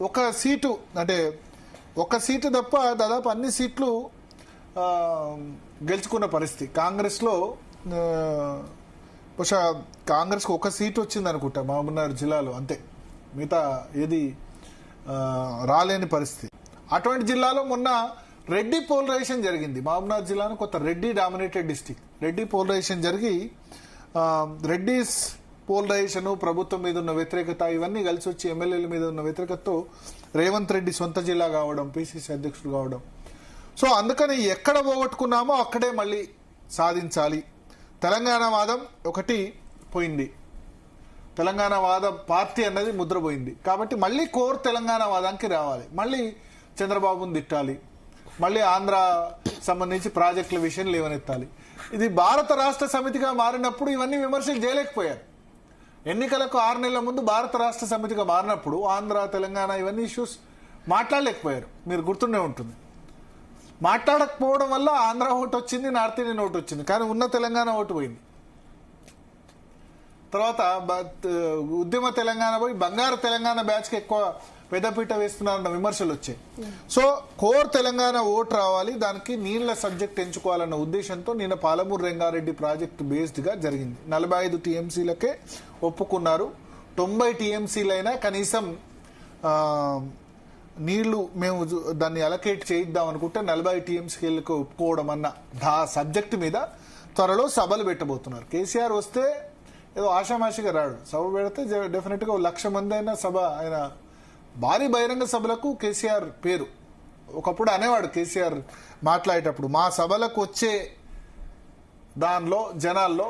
ఒక సీటు అంటే ఒక సీటు తప్ప దాదాపు అన్ని సీట్లు గెలుచుకున్న పరిస్థితి. కాంగ్రెస్లో బహుశా కాంగ్రెస్కి ఒక సీటు వచ్చింది అనుకుంటా మహబూబ్నగర్ జిల్లాలో, అంతే. మిగతా ఏది రాలేని పరిస్థితి. అటువంటి జిల్లాలో మొన్న రెడ్డి పోలరైజేషన్ జరిగింది. మహబూబ్నగర్ జిల్లాను కొత్త Reddy dominated district. Reddy polarisation జరిగి రెడ్డిస్ పోలరైజేషన్, ప్రభుత్వం మీద ఉన్న వ్యతిరేకత ఇవన్నీ కలిసి వచ్చి ఎమ్మెల్యేల మీద ఉన్న వ్యతిరేకతతో రేవంత్ రెడ్డి సొంత జిల్లా కావడం, పిసిసి అధ్యక్షుడు కావడం. సో అందుకని ఎక్కడ పోగొట్టుకున్నామో అక్కడే మళ్ళీ సాధించాలి. తెలంగాణ వాదం ఒకటి పోయింది, తెలంగాణ వాదం పార్టీ అన్నది ముద్రపోయింది. కాబట్టి మళ్ళీ కోర్ తెలంగాణ వాదానికి రావాలి, మళ్ళీ చంద్రబాబును తిట్టాలి, మళ్ళీ ఆంధ్ర సంబంధించి ప్రాజెక్టుల విషయం లేవనెత్తాలి. ఇది భారత రాష్ట్ర సమితిగా మారినప్పుడు ఇవన్నీ విమర్శలు చేయలేకపోయారు. ఎన్నికలకు 6 నెలల ముందు భారత రాష్ట్ర సమితిగా మారినప్పుడు ఆంధ్ర తెలంగాణ ఇవన్నీ ఇష్యూస్ మాట్లాడలేకపోయారు. మీరు గుర్తుండే ఉంటుంది. మాట్లాడకపోవడం వల్ల ఆంధ్ర ఓటు వచ్చింది, నార్త్ ఇండియన్ ఓటు వచ్చింది, కానీ ఉన్న తెలంగాణ ఓటు పోయింది. తర్వాత ఉద్యమ తెలంగాణ పోయి బంగారు తెలంగాణ బ్యాచ్కి ఎక్కువ పెద్దపీట వేస్తున్నారన్న విమర్శలు వచ్చాయి. సో కోర్ తెలంగాణ ఓటు రావాలి, దానికి నీళ్ల సబ్జెక్ట్ ఎంచుకోవాలన్న ఉద్దేశంతో నిన్న పాలమూరు రంగారెడ్డి ప్రాజెక్టు బేస్డ్ గా జరిగింది. 45 టీఎంసీలకే ఒప్పుకున్నారు. 90 టీఎంసీలైనా కనీసం నీళ్లు మేము దాన్ని అలకేట్ చేయిద్దాం అనుకుంటే 40 టీఎంసీలకు ఒప్పుకోవడం అన్న సబ్జెక్టు మీద త్వరలో సభలు పెట్టబోతున్నారు. కేసీఆర్ వస్తే ఏదో ఆషామాషిగా రాడు, సభ పెడితే డెఫినెట్ గా 1,00,000 మంది అయినా సభ, ఆయన భారీ బహిరంగ సభలకు కేసీఆర్ పేరు. ఒకప్పుడు అనేవాడు కేసీఆర్ మాట్లాడేటప్పుడు, మా సభలకు వచ్చే దానిలో జనాల్లో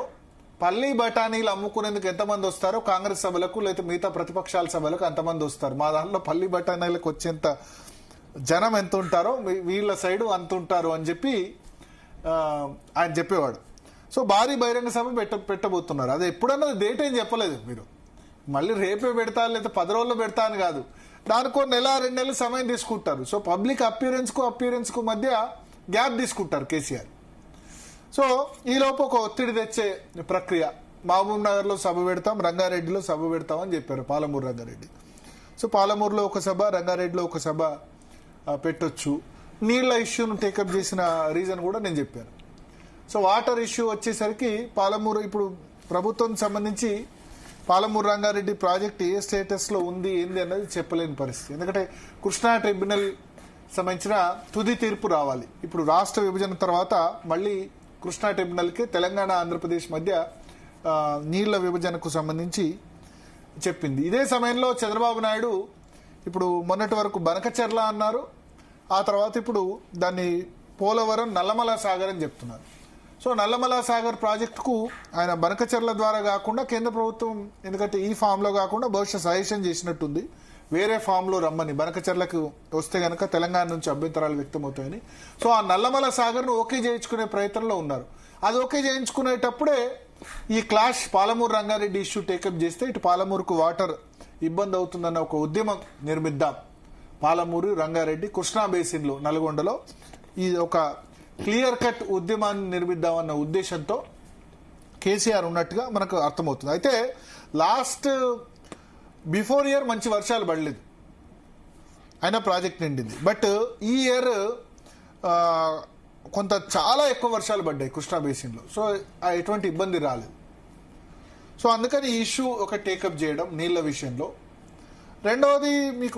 పల్లి బఠానీలు అమ్ముకునేందుకు ఎంతమంది వస్తారో కాంగ్రెస్ సభలకు లేదా మిగతా ప్రతిపక్షాల సభలకు అంతమంది వస్తారు, మా దాంట్లో పల్లి బఠానీలకు వచ్చేంత జనం ఎంత ఉంటారో వీళ్ళ సైడు అంత ఉంటారు అని చెప్పి ఆయన చెప్పేవాడు. సో భారీ బహిరంగ సభ పెట్టబోతున్నారు. అది ఎప్పుడన్నది డేట్ ఏం చెప్పలేదు మీరు, మళ్ళీ రేపే పెడతా లేదా 10 రోజుల్లో పెడతా అని కాదు, దానికో 1-2 నెలలు సమయం తీసుకుంటారు. సో పబ్లిక్ అపియరెన్స్ కు మధ్య గ్యాప్ తీసుకుంటారు కేసీఆర్. సో ఈలోపు ఒక ఒత్తిడి తెచ్చే ప్రక్రియ. మహబూబ్ నగర్ లో సభ పెడతాం, రంగారెడ్డిలో సభ పెడతాం అని చెప్పారు, పాలమూరు రంగారెడ్డి. సో పాలమూరులో ఒక సభ, రంగారెడ్డిలో ఒక సభ పెట్టొచ్చు. నీళ్ల ఇష్యూను టేకప్ చేసిన రీజన్ కూడా నేను చెప్పాను. సో వాటర్ ఇష్యూ వచ్చేసరికి పాలమూరు ఇప్పుడు ప్రభుత్వం సంబంధించి పాలమూరు రంగారెడ్డి ప్రాజెక్ట్ ఏ స్టేటస్ లో ఉంది ఏంది అన్నది చెప్పలేని పరిస్థితి. ఎందుకంటే కృష్ణా ట్రిబ్యునల్ సంబంధించిన తుది తీర్పు రావాలి. ఇప్పుడు రాష్ట్ర విభజన తర్వాత మళ్ళీ కృష్ణా ట్రిబ్యునల్కి తెలంగాణ ఆంధ్రప్రదేశ్ మధ్య నీళ్ల విభజనకు సంబంధించి చెప్పింది. ఇదే సమయంలో చంద్రబాబు నాయుడు ఇప్పుడు మొన్నటి వరకు బనకచెర్ల అన్నారు, ఆ తర్వాత ఇప్పుడు దాన్ని పోలవరం నల్లమల సాగర్ అని చెప్తున్నారు. సో నల్లమల సాగర్ ప్రాజెక్టుకు ఆయన బనకచెర్ల ద్వారా కాకుండా కేంద్ర ప్రభుత్వం, ఎందుకంటే ఈ ఫామ్ లో కాకుండా బహుశా సజెషన్ చేసినట్టుంది వేరే ఫామ్ లో రమ్మని, బనకచెర్లకు వస్తే గనక తెలంగాణ నుంచి అభ్యంతరాలు వ్యక్తమవుతాయని. సో ఆ నల్లమల సాగర్ ను ఓకే చేయించుకునే ప్రయత్నంలో ఉన్నారు. అది ఓకే చేయించుకునేటప్పుడే ఈ clash Palamuru Rangareddy issue take up చేస్తే ఇటు పాలమూరుకు వాటర్ ఇబ్బంది అవుతుందన్న ఒక ఉద్యమం నిర్మిద్దాం, పాలమూరు రంగారెడ్డి కృష్ణా బేసిన్ లో నల్గొండలో ఈ ఒక క్లియర్ కట్ ఉద్యమాన్ని నిర్మిద్దామన్న ఉద్దేశంతో కేసీఆర్ ఉన్నట్టుగా మనకు అర్థమవుతుంది. అయితే లాస్ట్ బిఫోర్ ఇయర్ మంచి వర్షాలు పడలేదు, అయినా ప్రాజెక్ట్ నిండింది. బట్ ఈ ఇయర్ కొంత చాలా ఎక్కువ వర్షాలు పడ్డాయి కృష్ణా బేసిన్లో. సో ఎటువంటి ఇబ్బంది రాలేదు. సో అందుకని ఈ ఇష్యూ ఒక టేకప్ చేయడం నీళ్ల విషయంలో. రెండవది మీకు